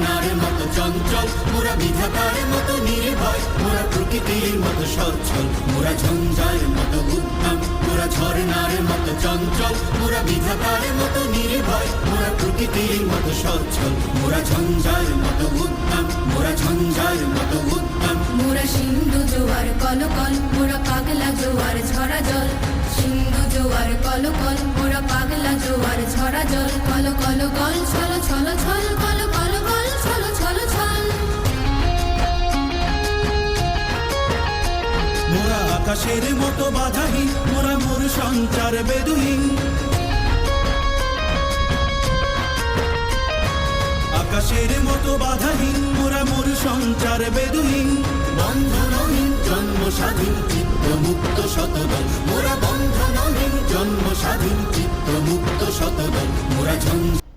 ঝর্ণার মতো চঞ্চল, মোরা বিধাতার মতো নির্ভয়, মোরা প্রকৃতির মতো সচ্ছল, মোরা ঝঞ্ঝার মতো উদ্যম, মোরা ঝর্ণার মতো চঞ্চল, মোরা বিধাতার মতো নির্ভয়, মোরা প্রকৃতির মতো সচ্ছল, মোরা ঝঞ্ঝার মতো উদ্যম, মোরা ঝঞ্ঝার মতো উদ্যম। মোরা সিন্ধু জোয়ার কলকল, মোরা পাগলা জোয়ার ঝরা জল, সিন্ধু জোয়ার কলকল, মোরা পাগলা জোয়ার ঝরা জল, কল কল গল ছল ছল ছল, কল কল গল ছল ছল ছল। মোরা আকাশের মতো বাধাহীন, মোরা মোর সঞ্চার বেদুহীন, আকাশের মতো বাধাহীন, মোরা মোর সঞ্চার বেদুহীন। বন্ধনহীন জন্ম স্বাধীন চিত্ত মুক্ত শতদল, মোরা বন্ধনহীন জন্ম স্বাধীন চিত্ত মুক্ত শতদল, মোরা ঝঞ্ঝা